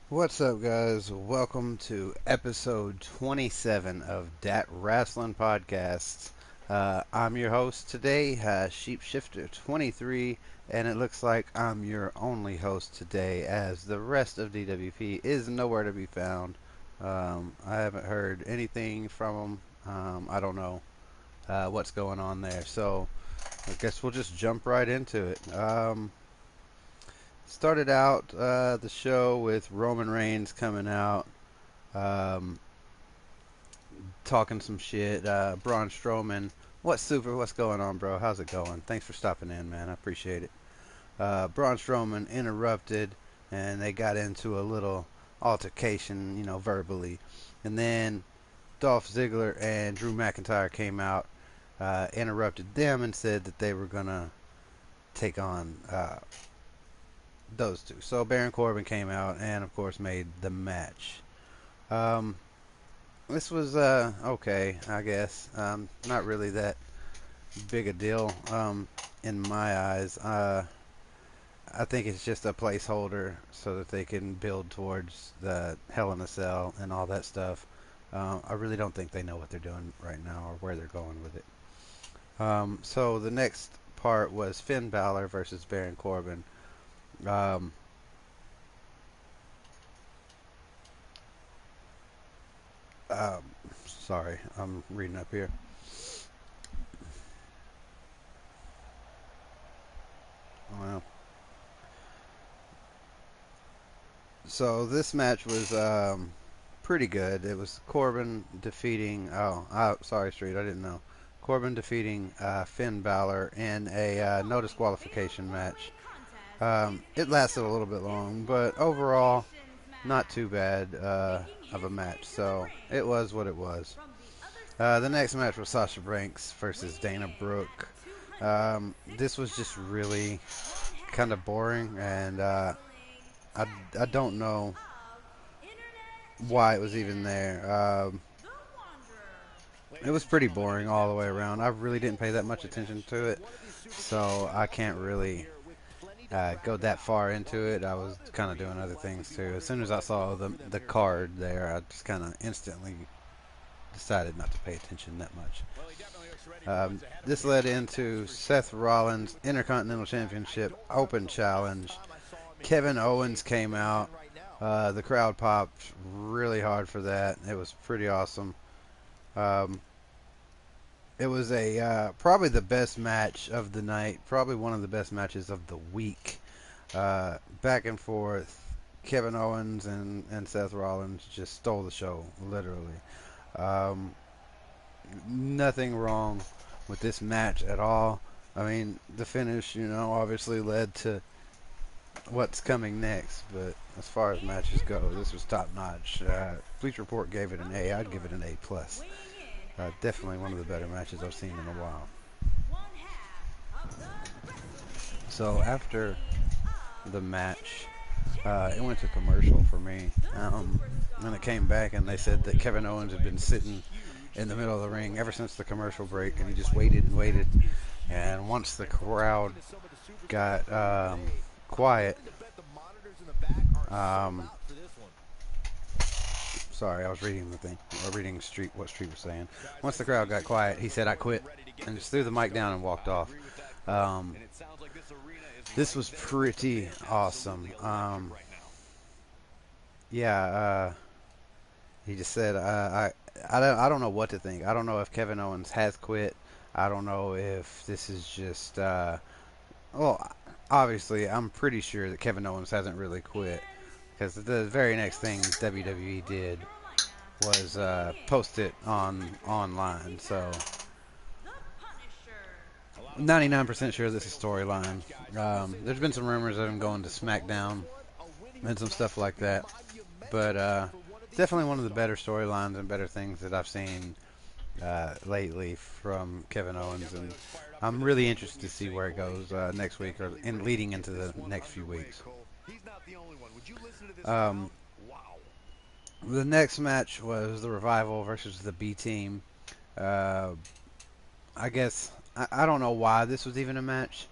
What's up, guys? Welcome to episode 27 of Dat Wrasslin Podcast. I'm your host today, Sheepshifter 23, and it looks like I'm your only host today, as the rest of DWP is nowhere to be found. I haven't heard anything from them. I don't know what's going on there, so I guess we'll just jump right into it. Started out the show with Roman Reigns coming out, um, talking some shit. Braun Strowman, what's going on, bro? How's it going? Thanks for stopping in, man. I appreciate it. Braun Strowman interrupted, and they got into a little altercation, verbally. And then Dolph Ziggler and Drew McIntyre came out, interrupted them, and said that they were gonna take on those two. So Baron Corbin came out and, of course, made the match. Um, this was okay, I guess. Not really that big a deal in my eyes. I think it's just a placeholder so that they can build towards the Hell in a Cell and all that stuff. I really don't think they know what they're doing right now or where they're going with it. So the next part was Finn Balor versus Baron Corbin. Um, um, Sorry, I'm reading up here. Well, so this match was pretty good. It was Corbin defeating. Sorry, Street. I didn't know. Corbin defeating Finn Balor in a no disqualification match. It lasted a little bit long, but overall, not too bad of a match. So it was what it was. The next match was Sasha Banks versus Dana Brooke. This was just really kind of boring, and I don't know why it was even there. It was pretty boring all the way around. I really didn't pay that much attention to it, so I can't really go that far into it. I was kind of doing other things too. As soon as I saw the card there, I just kind of instantly decided not to pay attention that much. This led into Seth Rollins Intercontinental Championship Open Challenge. Kevin Owens came out. The crowd popped really hard for that. It was pretty awesome. Um, it was a probably the best match of the night. Probably one of the best matches of the week. Back and forth. Kevin Owens and Seth Rollins just stole the show, literally. Um, Nothing wrong with this match at all. I mean, the finish, obviously led to what's coming next, but as far as matches go, this was top notch. Bleach Report gave it an A. I'd give it an A plus. Definitely one of the better matches I've seen in a while. So after the match, it went to commercial for me. And it came back, and they said that Kevin Owens had been sitting in the middle of the ring ever since the commercial break, and he just waited and waited. And once the crowd got quiet, um, sorry, I was reading the thing, or reading what Street was saying. Once the crowd got quiet, he said, "I quit," and just threw the mic down and walked off. Um, this was pretty awesome. Yeah, he just said, I don't know what to think. I don't know if Kevin Owens has quit. I don't know if this is just, well, obviously, I'm pretty sure that Kevin Owens hasn't really quit, because the very next thing WWE did was post it online. So 99% sure this is storyline. There's been some rumors of him going to SmackDown and some stuff like that, but definitely one of the better storylines and better things that I've seen lately from Kevin Owens, and I'm really interested to see where it goes next week or leading into the next few weeks. Um, the next match was the Revival versus the B Team. Uh, I guess I don't know why this was even a match.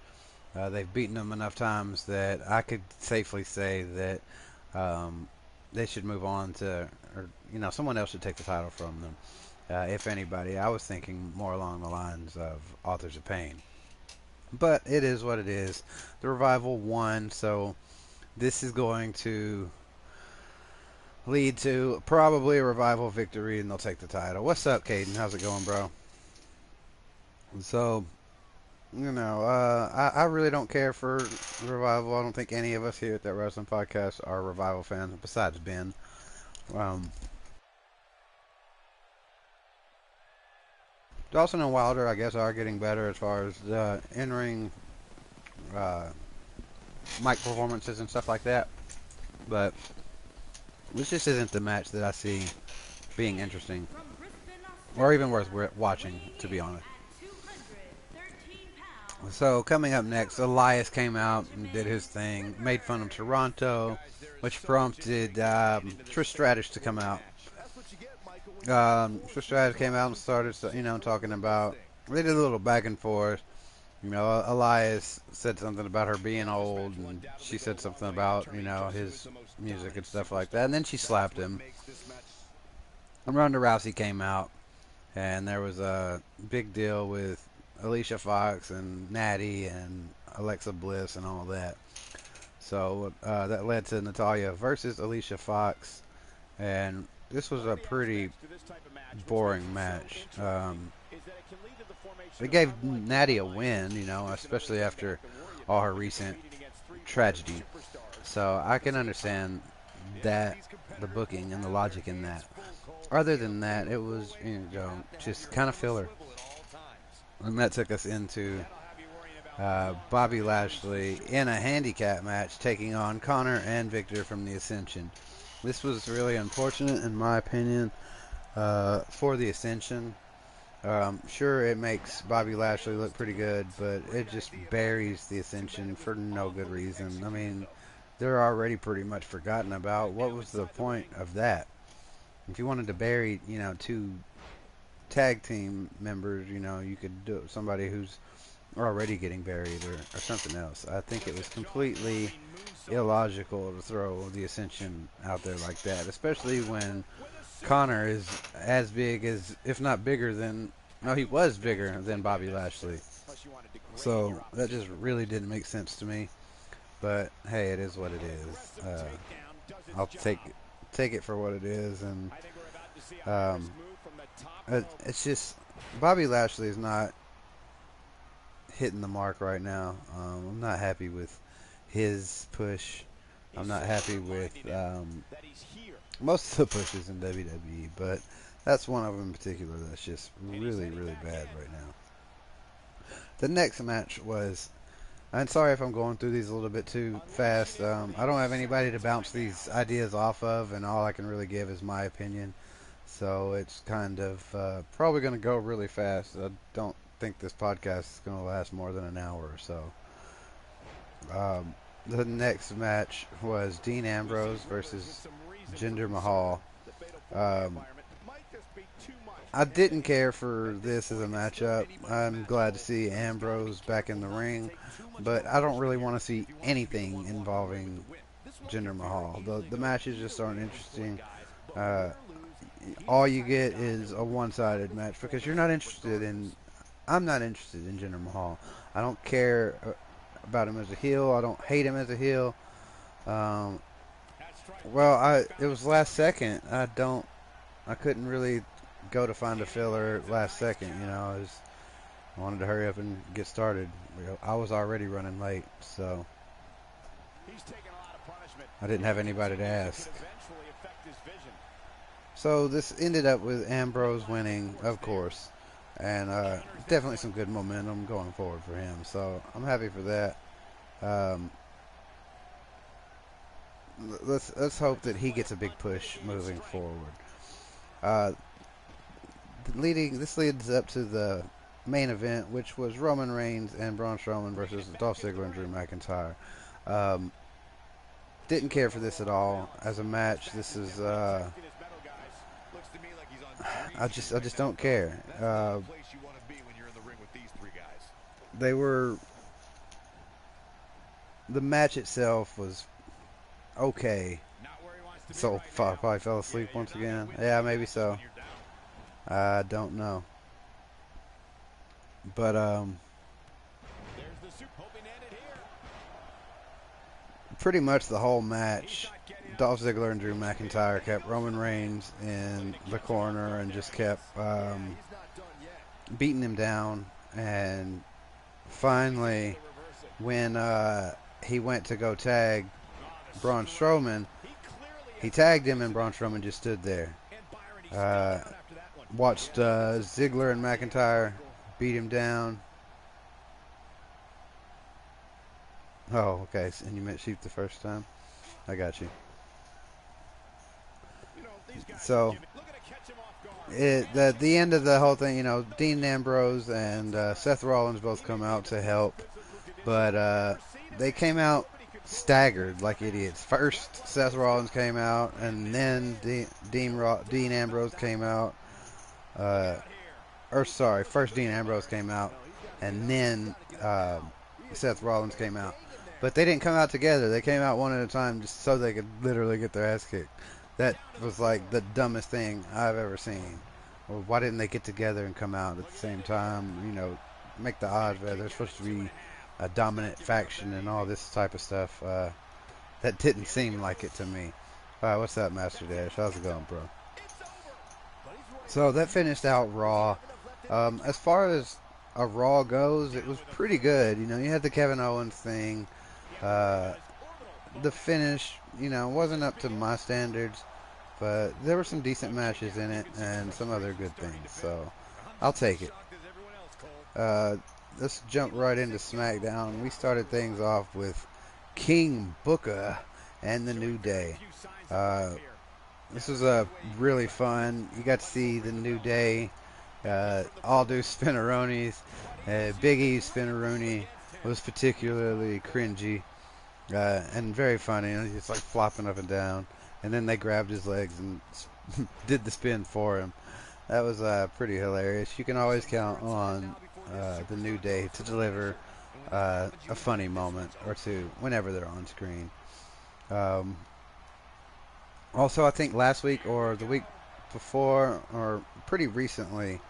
They've beaten them enough times that I could safely say that um, they should move on to, or someone else should take the title from them. If anybody, I was thinking more along the lines of Authors of Pain. But it is what it is. The Revival won, so this is going to lead to probably a Revival victory, and they'll take the title. What's up, Caden? How's it going, bro? So, I really don't care for Revival. I don't think any of us here at That Wrasslin Podcast are Revival fans, besides Ben. Dawson and Wilder, I guess, are getting better as far as in-ring uh, mic performances and stuff like that. But this just isn't the match that I see being interesting or even worth watching, to be honest. So coming up next, Elias came out and did his thing, made fun of Toronto, which prompted Trish Stratus to come out. Trish Stratus came out and started, talking about. They did a little back and forth. Elias said something about her being old, and she said something about, his music and stuff like that. And then she slapped him. And Ronda Rousey came out, and there was a big deal with Alicia Fox and Natty and Alexa Bliss and all that. So that led to Natalya versus Alicia Fox, and this was a pretty boring match. It gave Natty a win, especially after all her recent tragedy. So I can understand that, the booking and the logic in that. Other than that, it was, just kind of filler. And that took us into Bobby Lashley in a handicap match taking on Connor and Victor from the Ascension. This was really unfortunate, in my opinion, for the Ascension. Sure, it makes Bobby Lashley look pretty good, but it just buries the Ascension for no good reason. I mean, they're already pretty much forgotten about. What was the point of that? If you wanted to bury, two tag team members, you could do somebody who's already getting buried or something else. I think it was completely illogical to throw the Ascension out there like that, especially when Connor is as big as, if not bigger than, no, he was bigger than Bobby Lashley. So that just really didn't make sense to me. But hey, it is what it is. I'll take it for what it is, and it's just Bobby Lashley is not hitting the mark right now. I'm not happy with his push. I'm not happy with most of the pushes in WWE, but that's one of them in particular that's just really, really bad right now. The next match was, I'm sorry if I'm going through these a little bit too fast. I don't have anybody to bounce these ideas off of, and all I can really give is my opinion. So it's kind of probably going to go really fast. I don't think this podcast is going to last more than an hour or so. The next match was Dean Ambrose versus Jinder Mahal. I didn't care for this as a matchup. I'm glad to see Ambrose back in the ring, but I don't really want to see anything involving Jinder Mahal. The matches just aren't interesting. All you get is a one-sided match because you're not interested in. I'm not interested in Jinder Mahal. I don't care about him as a heel. I don't hate him as a heel. It was last second. I couldn't really go to find a filler last second. I wanted to hurry up and get started. I was already running late, so I didn't have anybody to ask. So this ended up with Ambrose winning, of course, and definitely some good momentum going forward for him. So I'm happy for that. Let's hope that he gets a big push moving forward. This leads up to the main event, which was Roman Reigns and Braun Strowman versus Dolph Ziggler and Drew McIntyre. Didn't care for this at all as a match. This is I just don't care. The match itself was okay. So probably fell asleep once again. Yeah, maybe so. I don't know. But pretty much the whole match, Dolph Ziggler and Drew McIntyre kept Roman Reigns in the corner and just kept beating him down. And finally, when he went to go tag Braun Strowman, he tagged him and Braun Strowman just stood there. Watched Ziggler and McIntyre beat him down. Oh, okay. And you meant Sheep the first time? I got you. So, at the end of the whole thing, Dean Ambrose and Seth Rollins both come out to help. But they came out staggered like idiots. First, Seth Rollins came out, and then Dean Ambrose came out. First Dean Ambrose came out, and then Seth Rollins came out. But they didn't come out together. They came out one at a time just so they could literally get their ass kicked. That was like the dumbest thing I've ever seen. Well, why didn't they get together and come out at the same time? Make the odds better. They're supposed to be a dominant faction and all this type of stuff. That didn't seem like it to me. What's up, Master Dash? How's it going, bro? So that finished out Raw. As far as a Raw goes, it was pretty good. You had the Kevin Owens thing. The finish, wasn't up to my standards, but there were some decent matches in it and some other good things. So I'll take it. Let's jump right into SmackDown. We started things off with King Booker and the New Day. This was really fun. You got to see the New Day all do spinneronis. Big E's spinneroni was particularly cringy and very funny. He's like flopping up and down. And then they grabbed his legs and did the spin for him. That was pretty hilarious. You can always count on the New Day to deliver a funny moment or two whenever they're on screen. Also, I think last week or the week before, or pretty recently,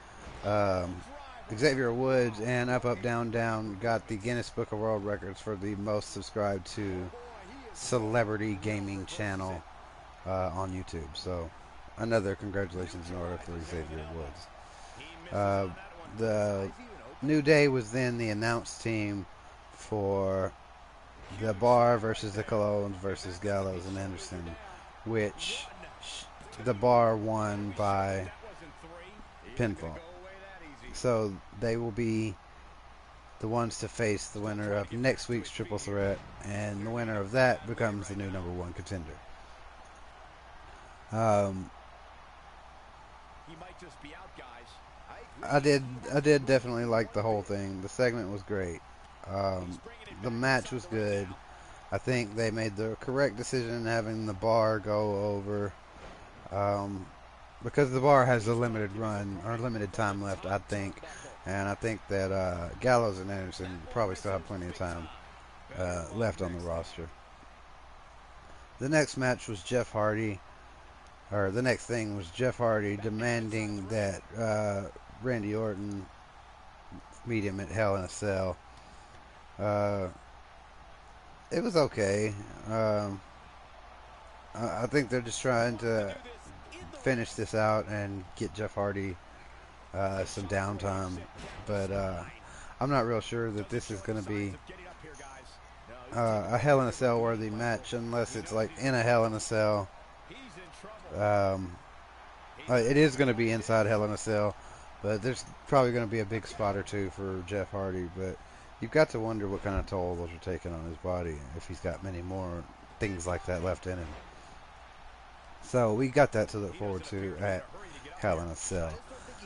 Xavier Woods and Up Up Down Down got the Guinness Book of World Records for the most subscribed to celebrity gaming channel on YouTube. So another congratulations in order for Xavier Woods. The New Day was then the announced team for the Bar versus the Colognes versus Gallows and Anderson, which the Bar won by pinfall. So they will be the ones to face the winner of next week's Triple Threat, and the winner of that becomes the new number one contender. I did definitely like the whole thing. The segment was great. The match was good. I think they made the correct decision in having the Bar go over, because the Bar has a limited run or limited time left, I think, and I think that Gallows and Anderson probably still have plenty of time left on the roster. The next match was Jeff Hardy, or the next thing was Jeff Hardy demanding that Randy Orton meet him at Hell in a Cell. It was okay. I think they're just trying to finish this out and get Jeff Hardy some downtime, but I'm not real sure that this is going to be a Hell in a Cell worthy match unless it's like in a Hell in a Cell. It is going to be inside Hell in a Cell, but there's probably going to be a big spot or two for Jeff Hardy, but you've got to wonder what kind of toll those are taking on his body, if he's got many more things like that left in him. So we got that to look forward to at Hell in a Cell.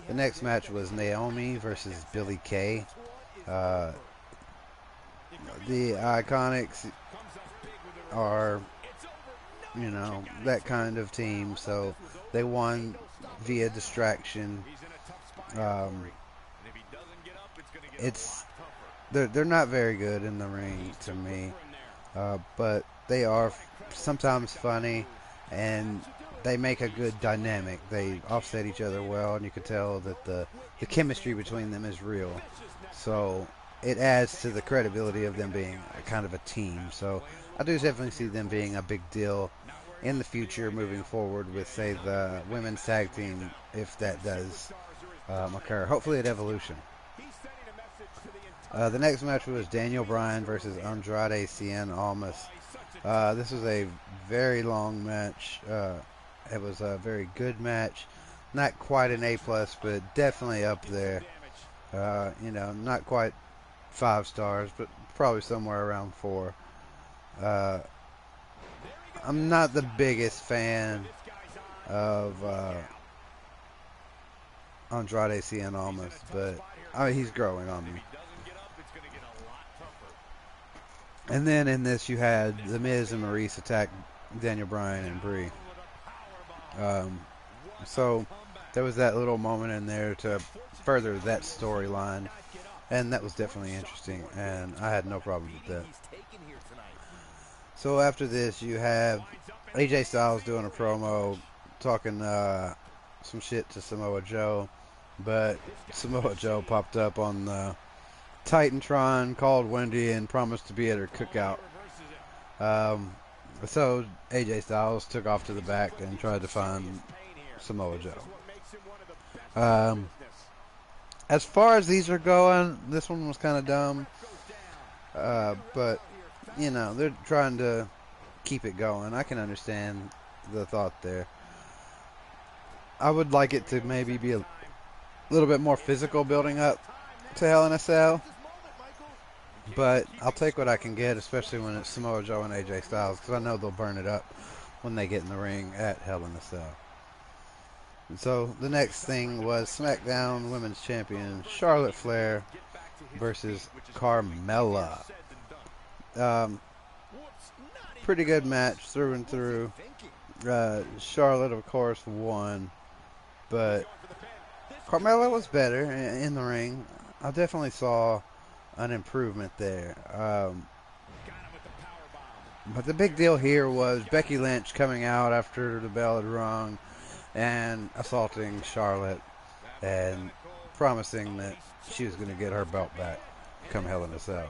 The next match was Naomi versus Billie Kay. The Iconics are, that kind of team, so they won via distraction. They're not very good in the ring to me, but they are sometimes funny, and they make a good dynamic. They offset each other well, and you can tell that the chemistry between them is real. So it adds to the credibility of them being a kind of a team. So I do definitely see them being a big deal in the future moving forward with, say, the women's tag team, if that does occur. Hopefully at Evolution. The next match was Daniel Bryan versus Andrade Cien Almas. This was a very long match. It was a very good match. Not quite an A+, but definitely up there. Not quite 5 stars, but probably somewhere around 4. I'm not the biggest fan of Andrade Cien Almas, but he's growing on me. And then in this, you had The Miz and Maurice attack Daniel Bryan and Brie. So there was that little moment in there to further that storyline, and that was definitely interesting, and I had no problem with that. So after this, you have AJ Styles doing a promo, talking some shit to Samoa Joe, but Samoa Joe popped up on the Titantron, called Wendy, and promised to be at her cookout. So AJ Styles took off to the back and tried to find Samoa Joe. As far as these are going, this one was kind of dumb. But, they're trying to keep it going. I can understand the thought there. I would like it to maybe be a little bit more physical building up to Hell in a Cell. But I'll take what I can get, especially when it's Samoa Joe and AJ Styles, because I know they'll burn it up when they get in the ring at Hell in a Cell. And so the next thing was SmackDown Women's Champion Charlotte Flair versus Carmella. Pretty good match through and through. Charlotte, of course, won, but Carmella was better in the ring. I definitely saw an improvement there. But the big deal here was Becky Lynch coming out after the bell had rung and assaulting Charlotte and promising that she was going to get her belt back come Hell in a Cell.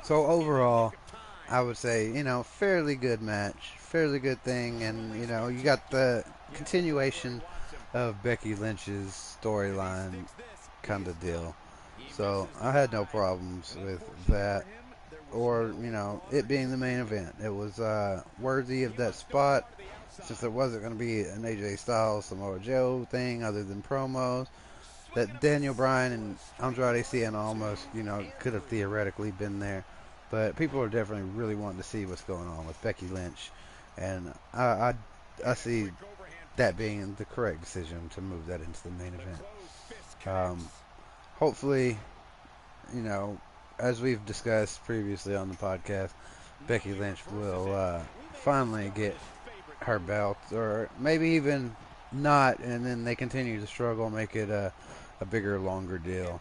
So overall, I would say, fairly good match, fairly good thing, and, you got the continuation of Becky Lynch's storyline kind of deal. So I had no problems with that, or, it being the main event. It was worthy of that spot, since there wasn't going to be an AJ Styles Samoa Joe thing other than promos. That Daniel Bryan and Andrade Cien almost, could have theoretically been there. But people are definitely really wanting to see what's going on with Becky Lynch. And I see that being the correct decision to move that into the main event. Hopefully, as we've discussed previously on the podcast, Becky Lynch will finally get her belt, or maybe even not, and then they continue to struggle, make it a bigger, longer deal.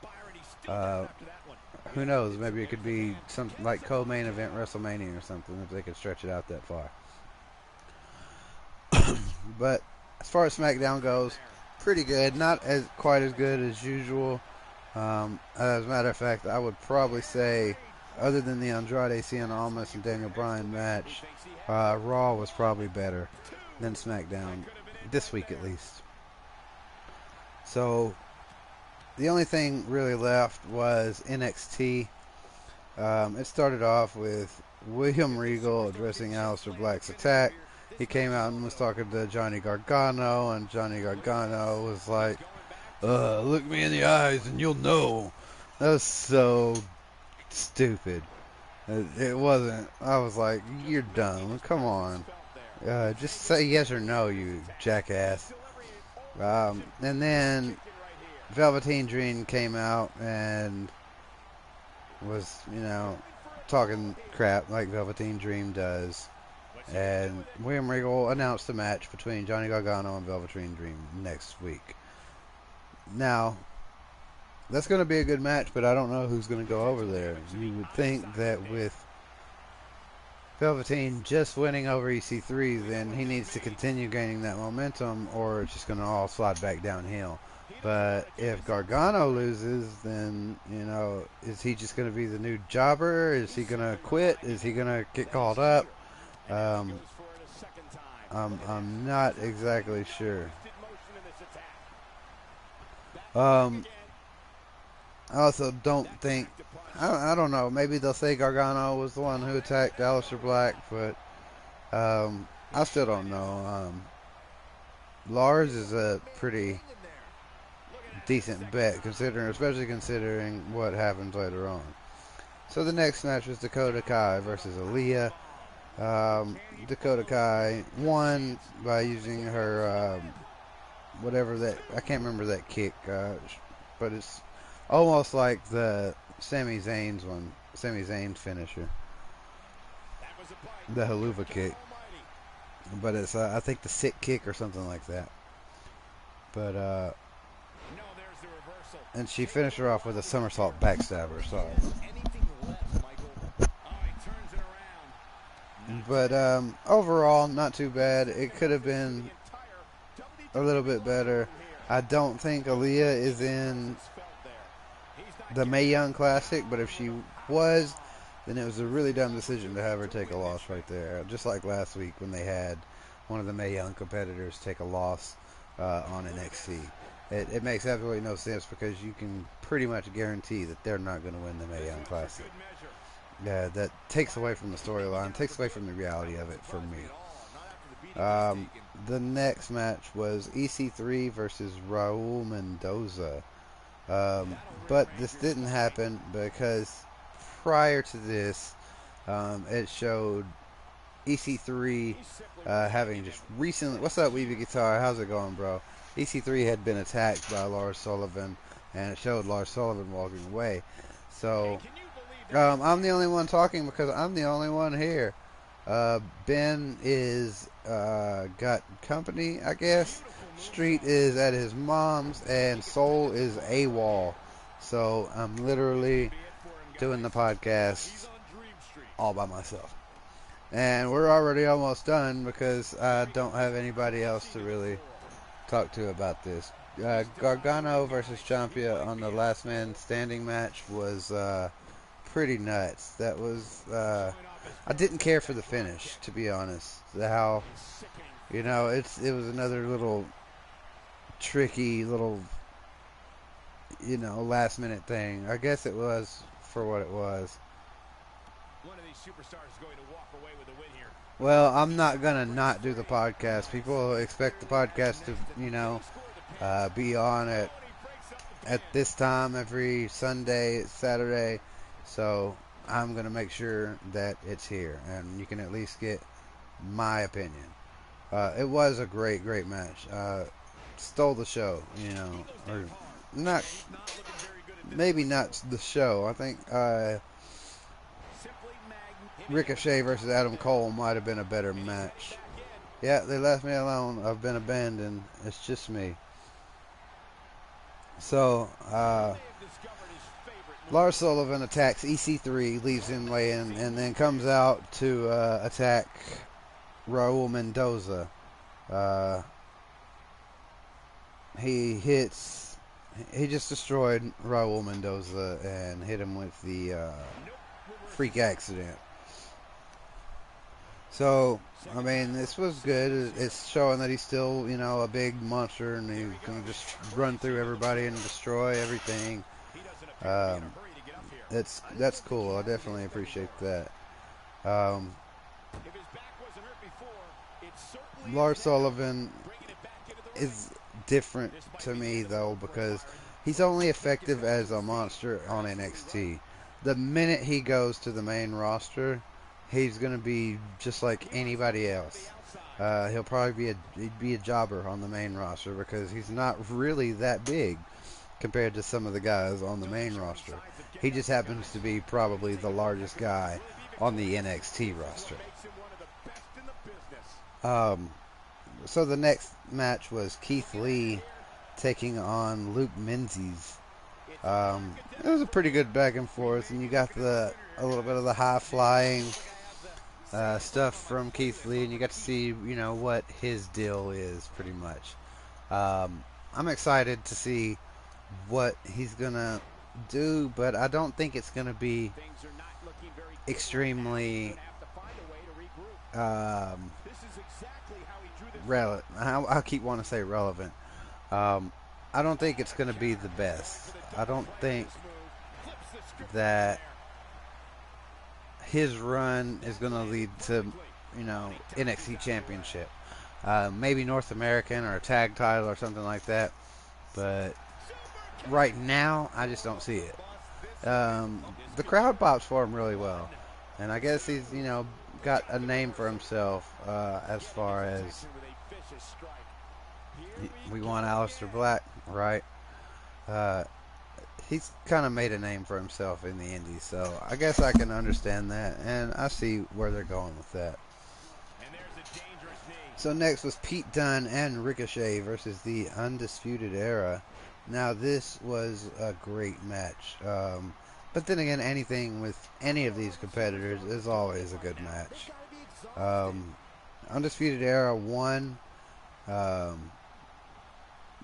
Who knows? Maybe it could be something like co-main event WrestleMania or something, if they could stretch it out that far. But as far as SmackDown goes, pretty good. Not quite as good as usual. As a matter of fact, I would probably say, other than the Andrade Cien Almas and Daniel Bryan match, Raw was probably better than SmackDown, this week at least. So the only thing really left was NXT. It started off with William Regal addressing Aleister Black's attack. He came out and was talking to Johnny Gargano, and Johnny Gargano was like, look me in the eyes and you'll know. That was so stupid. It wasn't. I was like, you're dumb. Come on. Just say yes or no, you jackass. And then Velveteen Dream came out and was, talking crap like Velveteen Dream does. And William Regal announced a match between Johnny Gargano and Velveteen Dream next week. Now, that's going to be a good match, but I don't know who's going to go over there. You would think that with Velveteen just winning over EC3, then he needs to continue gaining that momentum, or it's just going to all slide back downhill. But if Gargano loses, then, is he just going to be the new jobber? Is he going to quit? Is he going to get called up? I'm not exactly sure. I also don't think, I don't know, maybe they'll say Gargano was the one who attacked Aleister Black, but I still don't know. Lars is a pretty decent bet, especially considering what happens later on. So the next match was Dakota Kai versus Aaliyah. Dakota Kai won by using her whatever that, I can't remember that kick, but it's almost like the Sami Zayn's finisher, the Haluva kick, but it's I think the sick kick or something like that. But and she finished her off with a somersault backstabber. Sorry. But overall, not too bad. It could have been a little bit better. I don't think Aaliyah is in the Mae Young Classic, but if she was, then it was a really dumb decision to have her take a loss right there. Just like last week when they had one of the Mae Young competitors take a loss on NXT. It makes absolutely no sense because you can pretty much guarantee that they're not going to win the Mae Young Classic. Yeah, that takes away from the storyline, takes away from the reality of it for me. The next match was EC3 versus Raul Mendoza. But this didn't happen because prior to this, it showed EC3 having just recently... What's up, Weavy Guitar? How's it going, bro? EC3 had been attacked by Lars Sullivan, and it showed Lars Sullivan walking away. So, I'm the only one talking because I'm the only one here. Ben is got company, I guess. Street is at his mom's, and Soul is AWOL. So I'm literally doing the podcast all by myself. And we're already almost done because I don't have anybody else to really talk to about this. Gargano versus Ciampa on the last man standing match was pretty nuts. That was... I didn't care for the finish, to be honest. How, it was another little tricky little, last minute thing. I guess it was for what it was. One of these superstars is going to walk away with a win here. Well, I'm not gonna not do the podcast. People expect the podcast to, be on at this time every Sunday, Saturday. So I'm going to make sure that it's here, and you can at least get my opinion. It was a great, great match. Stole the show, or not, maybe not the show. I think Ricochet versus Adam Cole might have been a better match. Yeah, they left me alone. I've been abandoned. It's just me. So, Lars Sullivan attacks EC3, leaves him laying, and then comes out to attack Raul Mendoza. He just destroyed Raul Mendoza and hit him with the freak accident. So, I mean, this was good. It's showing that he's still, a big monster, and he's going to just run through everybody and destroy everything. That's cool. I definitely appreciate that. Lars Sullivan is different to me, though, because he's only effective as a monster on NXT. The minute he goes to the main roster, he's going to be just like anybody else. He'll probably be a jobber on the main roster because he's not really that big compared to some of the guys on the main roster. He just happens to be probably the largest guy on the NXT roster. So the next match was Keith Lee taking on Luke Menzies. It was a pretty good back and forth, and you got a little bit of the high flying stuff from Keith Lee, and you got to see, what his deal is pretty much. I'm excited to see what he's gonna do, but I don't think it's gonna be extremely relevant. I keep wanting to say relevant. I don't think it's gonna be the best. I don't think that his run is going to lead to, NXT Championship. Maybe North American or a tag title or something like that. But right now, I just don't see it. The crowd pops for him really well. And I guess he's, got a name for himself as far as we want Aleister Black, right? He's kind of made a name for himself in the indies, so I guess I can understand that, and I see where they're going with that. So next was Pete Dunne and Ricochet versus the Undisputed Era. Now this was a great match, but then again, anything with any of these competitors is always a good match. Undisputed Era won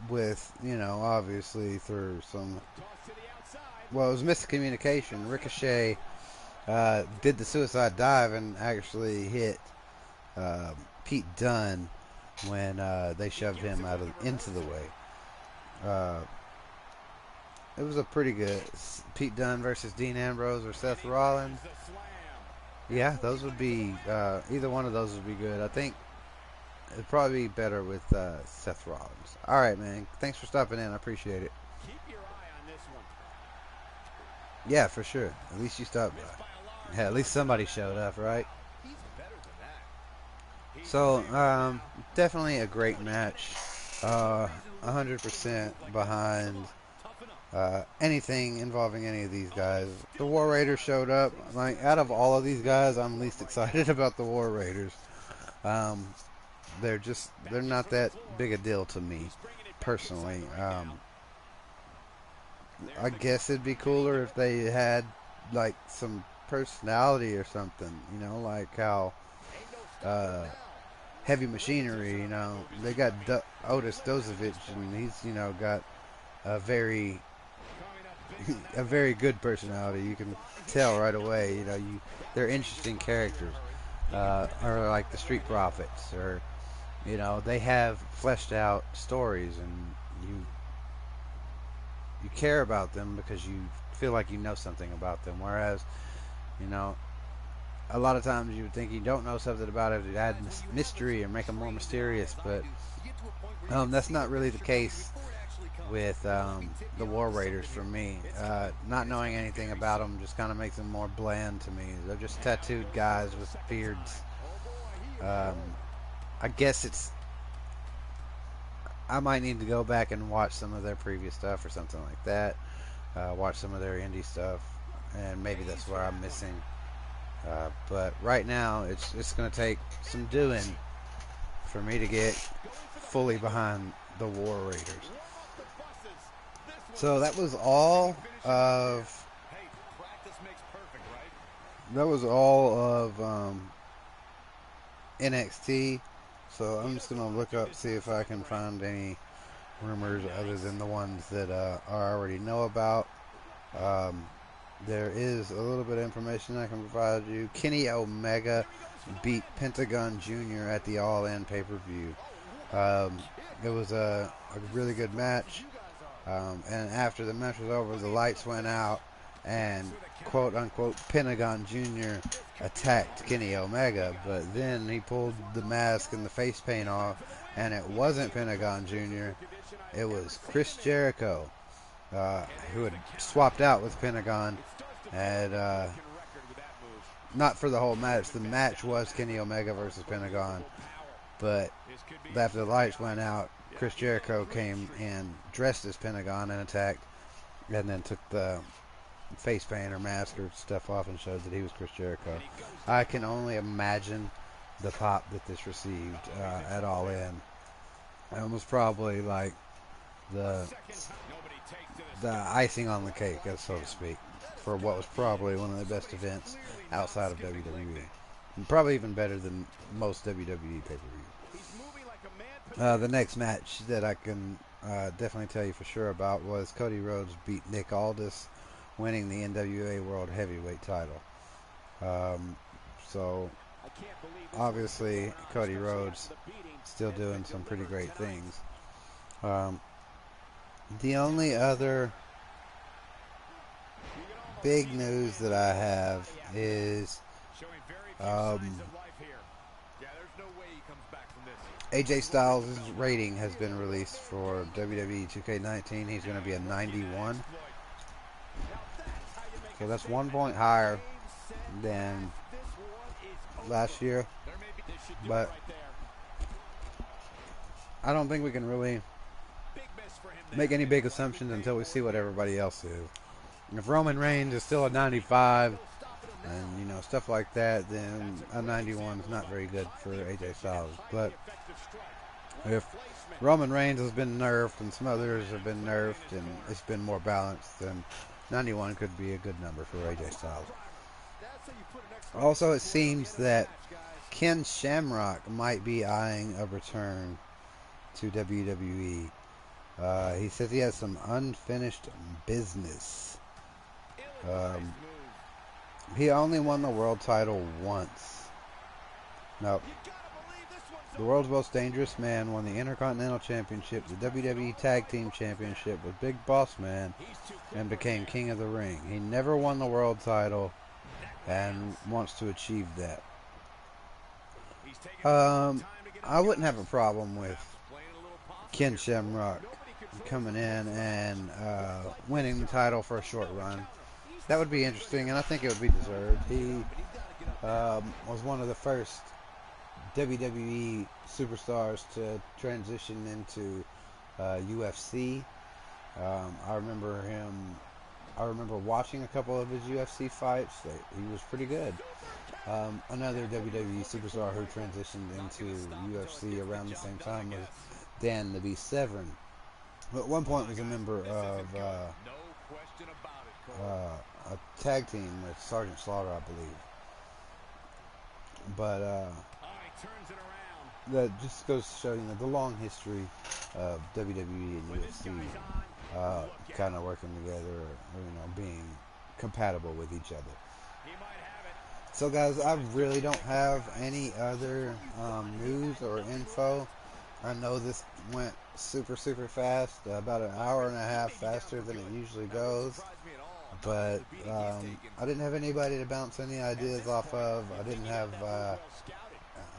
with, obviously through some... Well, it was miscommunication. Ricochet did the suicide dive and actually hit Pete Dunne when they shoved him into the way. It was a pretty good Pete Dunne versus Dean Ambrose or Seth Rollins. Yeah, those would be either one of those would be good. I think it'd probably be better with Seth Rollins. All right, man. Thanks for stopping in. I appreciate it. Yeah, for sure. At least you stopped by. Yeah, at least somebody showed up, right? So, definitely a great match. 100% behind anything involving any of these guys. The War Raiders showed up. Like, out of all of these guys, I'm least excited about the War Raiders. They're not that big a deal to me, personally. I guess it'd be cooler if they had like some personality or something, like how Heavy Machinery, they got Otis Dozovich, and he's, got a very good personality. You can tell right away, they're interesting characters, or like the Street Profits, or they have fleshed out stories, and you care about them because you feel like you know something about them. Whereas, a lot of times you would think you don't know something about it to add mystery or make them more mysterious, but that's not really the case with the War Raiders for me. Not knowing anything about them just kind of makes them more bland to me. They're just tattooed guys with beards. I guess I might need to go back and watch some of their previous stuff or something like that. Watch some of their indie stuff, and maybe that's where I'm missing. But right now, it's going to take some doing for me to get fully behind the War Raiders. So that was all of NXT. So I'm just going to look up, see if I can find any rumors other than the ones that I already know about. There is a little bit of information I can provide you. Kenny Omega beat Pentagon Jr. at the All In pay-per-view. It was a really good match. And after the match was over, the lights went out, and quote-unquote Pentagon Jr. attacked Kenny Omega, but then he pulled the mask and the face paint off, and it wasn't Pentagon Jr., it was Chris Jericho, who had swapped out with Pentagon, and not for the whole match. The match was Kenny Omega versus Pentagon, but after the lights went out, Chris Jericho came in dressed as Pentagon and attacked, and then took the face paint or mask or stuff off and showed that he was Chris Jericho. I can only imagine the pop that this received at All In. It was probably like the icing on the cake, so to speak, for what was probably one of the best events outside of WWE. Probably even better than most WWE pay-per-views. The next match that I can definitely tell you for sure about was Cody Rhodes beat Nick Aldis, winning the NWA World Heavyweight title. So, obviously, Cody Rhodes still doing some pretty great things. The only other big news that I have is AJ Styles' rating has been released for WWE 2K19. He's going to be a 91. So that's 1 point higher than last year. But I don't think we can really make any big assumptions until we see what everybody else is. If Roman Reigns is still a 95 and, stuff like that, then a 91 is not very good for AJ Styles. But if Roman Reigns has been nerfed and some others have been nerfed and it's been more balanced, then 91 could be a good number for AJ Styles. Also, it seems that Ken Shamrock might be eyeing a return to WWE. He says he has some unfinished business. He only won the world title once. Now, the world's most dangerous man won the Intercontinental Championship, the WWE Tag Team Championship with Big Boss Man, and became King of the Ring. He never won the world title and wants to achieve that. I wouldn't have a problem with Ken Shamrock coming in and winning the title for a short run. That would be interesting, and I think it would be deserved. He was one of the first WWE superstars to transition into UFC. I remember watching a couple of his UFC fights. He was pretty good. Another WWE superstar who transitioned into UFC around the same time was Dan the Beast Severn. Who at one point was a member of a tag team with Sergeant Slaughter, I believe. But that just goes to show, the long history of WWE and UFC kind of working together, or, being compatible with each other. So, guys, I really don't have any other news or info. I know this went super, super fast, about an hour and a half faster than it usually goes. But I didn't have anybody to bounce any ideas off of. I didn't have...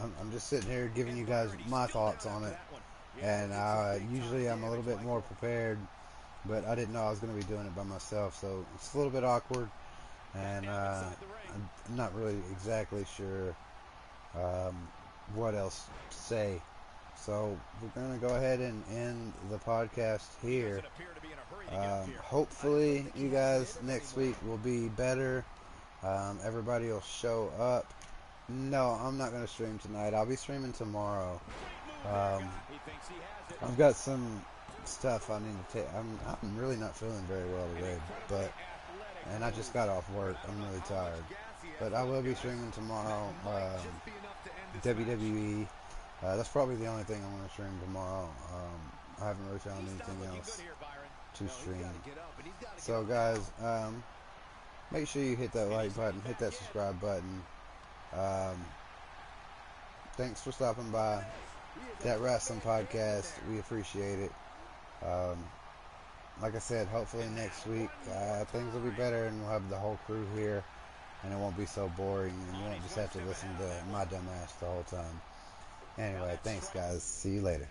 I'm just sitting here giving you guys my thoughts on it. And usually I'm a little bit more prepared, but I didn't know I was going to be doing it by myself. So it's a little bit awkward. And I'm not really exactly sure what else to say. So we're going to go ahead and end the podcast here. Hopefully you guys next week will be better. Everybody will show up. No, I'm not going to stream tonight. I'll be streaming tomorrow. I've got some stuff I need to take. I'm really not feeling very well today, and I just got off work. I'm really tired. But I will be streaming tomorrow. WWE. That's probably the only thing I'm going to stream tomorrow. I haven't really found anything else to stream. So, guys, make sure you hit that like button, hit that subscribe button. Thanks for stopping by. Dat Wrasslin Podcast. We appreciate it. Like I said, hopefully next week things will be better and we'll have the whole crew here and it won't be so boring and you won't just have to listen to my dumb ass the whole time. Anyway, thanks guys. See you later.